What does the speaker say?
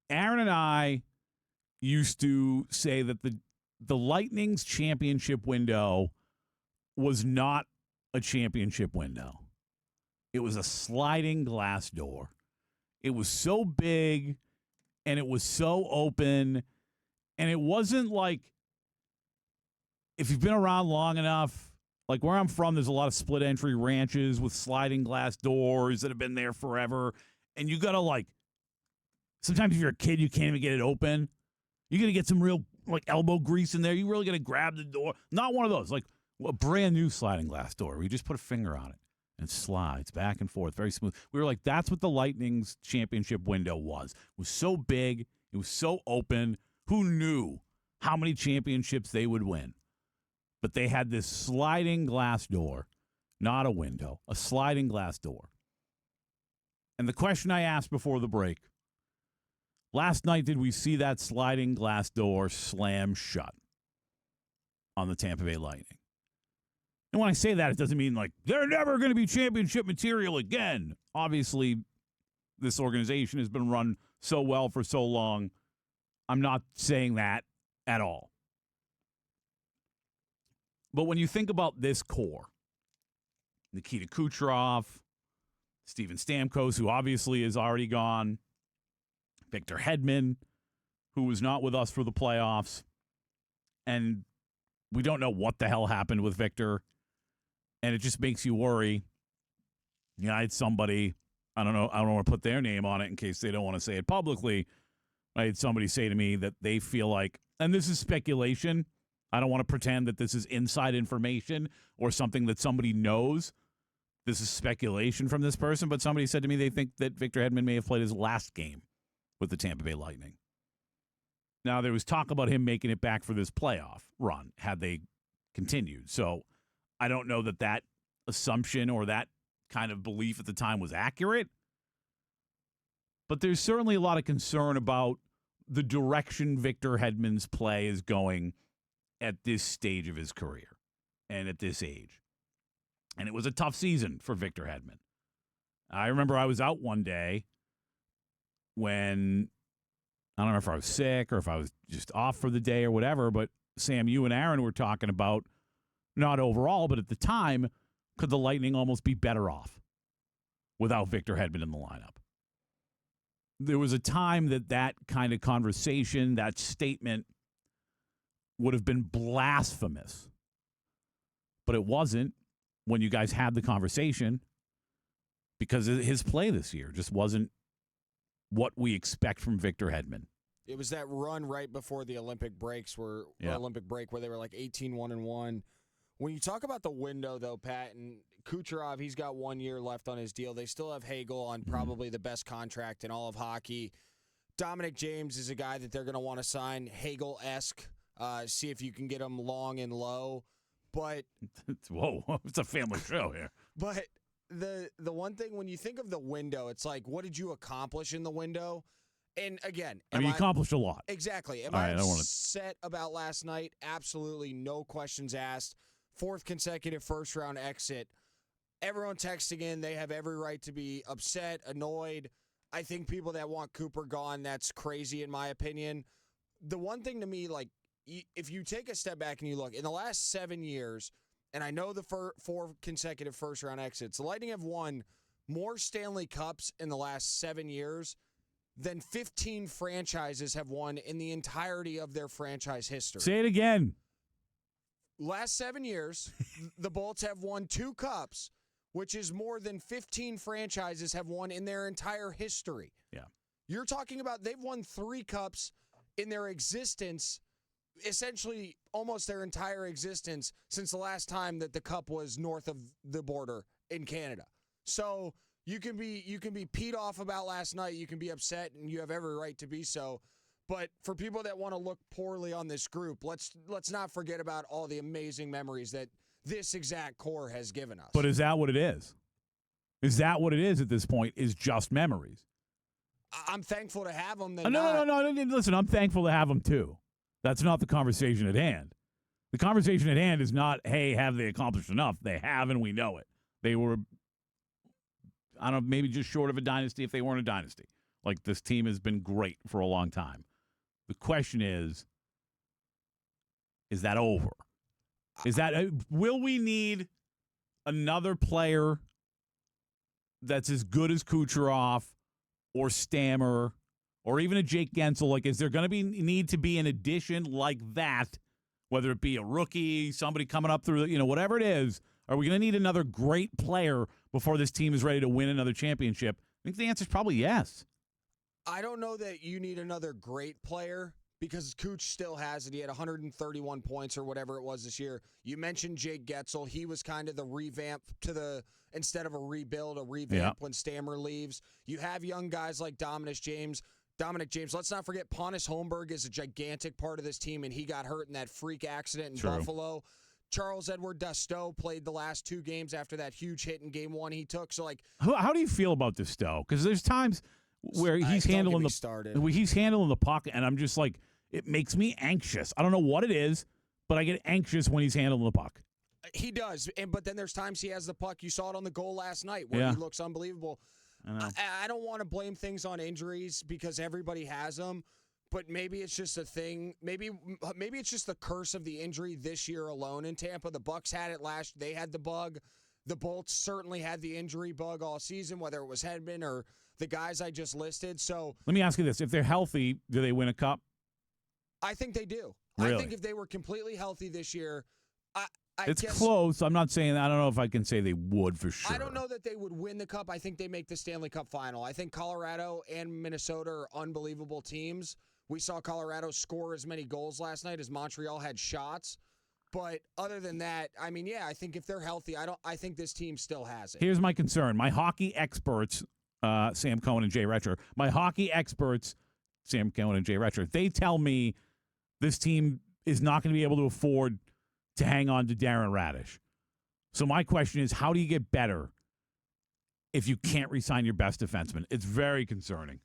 Aaron and I used to say that the Lightning's championship window was not a championship window. It was a sliding glass door. It was so big and it was so open, and it wasn't like, if you've been around long enough, like where I'm from, there's a lot of split entry ranches with sliding glass doors that have been there forever. And you got to like, sometimes if you're a kid, you can't even get it open. You got to get some real like elbow grease in there. You really got to grab the door. Not one of those, like a brand new sliding glass door where you just put a finger on it and it slides back and forth, very smooth. We were like, that's what the Lightning's championship window was. It was so big. It was so open. Who knew how many championships they would win? But they had this sliding glass door, not a window, a sliding glass door. And the question I asked before the break, last night, did we see that sliding glass door slam shut on the Tampa Bay Lightning? And when I say that, it doesn't mean like they're never going to be championship material again. Obviously, this organization has been run so well for so long. I'm not saying that at all. But when you think about this core, Nikita Kucherov, Steven Stamkos, who obviously is already gone, Victor Hedman, who was not with us for the playoffs, and we don't know what the hell happened with Victor, and it just makes you worry. You know, I had somebody, I don't want to put their name on it in case they don't want to say it publicly. I had somebody say to me that they feel like, and this is speculation, I don't want to pretend that this is inside information or something that somebody knows. This is speculation from this person, but somebody said to me they think that Victor Hedman may have played his last game with the Tampa Bay Lightning. Now, there was talk about him making it back for this playoff run had they continued. So I don't know that that assumption or that kind of belief at the time was accurate. But there's certainly a lot of concern about the direction Victor Hedman's play is going at this stage of his career and at this age. And it was a tough season for Victor Hedman. I remember I was out one day when, I don't know if I was sick or if I was just off for the day or whatever, but Sam, you and Aaron were talking about, not overall, but at the time, could the Lightning almost be better off without Victor Hedman in the lineup? There was a time that kind of conversation, that statement would have been blasphemous. But it wasn't when you guys had the conversation because his play this year just wasn't what we expect from Victor Hedman. It was that run right before the Olympic break where they were like 18-1-1. When you talk about the window, though, Pat, and Kucherov, he's got 1 year left on his deal. They still have Hagel on probably the best contract in all of hockey. Dominic James is a guy that they're going to want to sign Hagel-esque, see if you can get him long and low. But whoa, it's a family show here. But the one thing, when you think of the window, it's like, what did you accomplish in the window? And again, you accomplished a lot. Exactly. Am I upset about last night? Absolutely, no questions asked. 4th consecutive first-round exit. Everyone texting in, they have every right to be upset, annoyed. I think people that want Cooper gone, that's crazy in my opinion. The one thing to me, like, if you take a step back and you look, in the last 7 years, and I know the 4 consecutive first-round exits, the Lightning have won more Stanley Cups in the last 7 years than 15 franchises have won in the entirety of their franchise history. Say it again. Last 7 years, the Bolts have won 2 cups, which is more than 15 franchises have won in their entire history. Yeah. You're talking about they've won 3 cups in their existence, essentially almost their entire existence since the last time that the cup was north of the border in Canada. So you can be peed off about last night, you can be upset, and you have every right to be so. But for people that want to look poorly on this group, let's not forget about all the amazing memories that this exact core has given us. But is that what it is? Is that what it is at this point, is just memories? I'm thankful to have them. No. Listen, I'm thankful to have them too. That's not the conversation at hand. The conversation at hand is not, hey, have they accomplished enough? They have, and we know it. They were, I don't know, maybe just short of a dynasty if they weren't a dynasty. Like, this team has been great for a long time. The question is that over? Will we need another player that's as good as Kucherov or Stammer or even a Jake Gensel? Like, is there going to need to be an addition like that, whether it be a rookie, somebody coming up through, whatever it is? Are we going to need another great player before this team is ready to win another championship? I think the answer is probably yes. I don't know that you need another great player because Cooch still has it. He had 131 points or whatever it was this year. You mentioned Jake Getzel. He was kind of the revamp instead of a rebuild, when Stammer leaves. You have young guys like Dominic James. Let's not forget Pontus Holmberg is a gigantic part of this team, and he got hurt in that freak accident in Buffalo. Charles Edward Dusteau played the last 2 games after that huge hit in game 1 he took. So, how do you feel about Dusteau? Because there's times where he's handling the puck, and I'm just like, it makes me anxious. I don't know what it is, but I get anxious when he's handling the puck. He does, but then there's times he has the puck. You saw it on the goal last night where he looks unbelievable. I don't want to blame things on injuries because everybody has them, but maybe it's just a thing. Maybe it's just the curse of the injury this year alone in Tampa. The Bucks had it last. They had the bug. The Bolts certainly had the injury bug all season, whether it was Hedman or the guys I just listed. So let me ask you this: if they're healthy, do they win a cup? I think they do. Really? I think if they were completely healthy this year, it's close. I'm not saying. I don't know if I can say they would for sure. I don't know that they would win the cup. I think they make the Stanley Cup final. I think Colorado and Minnesota are unbelievable teams. We saw Colorado score as many goals last night as Montreal had shots. But other than that, I mean, yeah, I think if they're healthy, I think this team still has it. Here's my concern. My hockey experts, Sam Cohen and Jay Retcher, they tell me this team is not going to be able to afford to hang on to Darren Radish. So my question is, how do you get better if you can't re-sign your best defenseman? It's very concerning.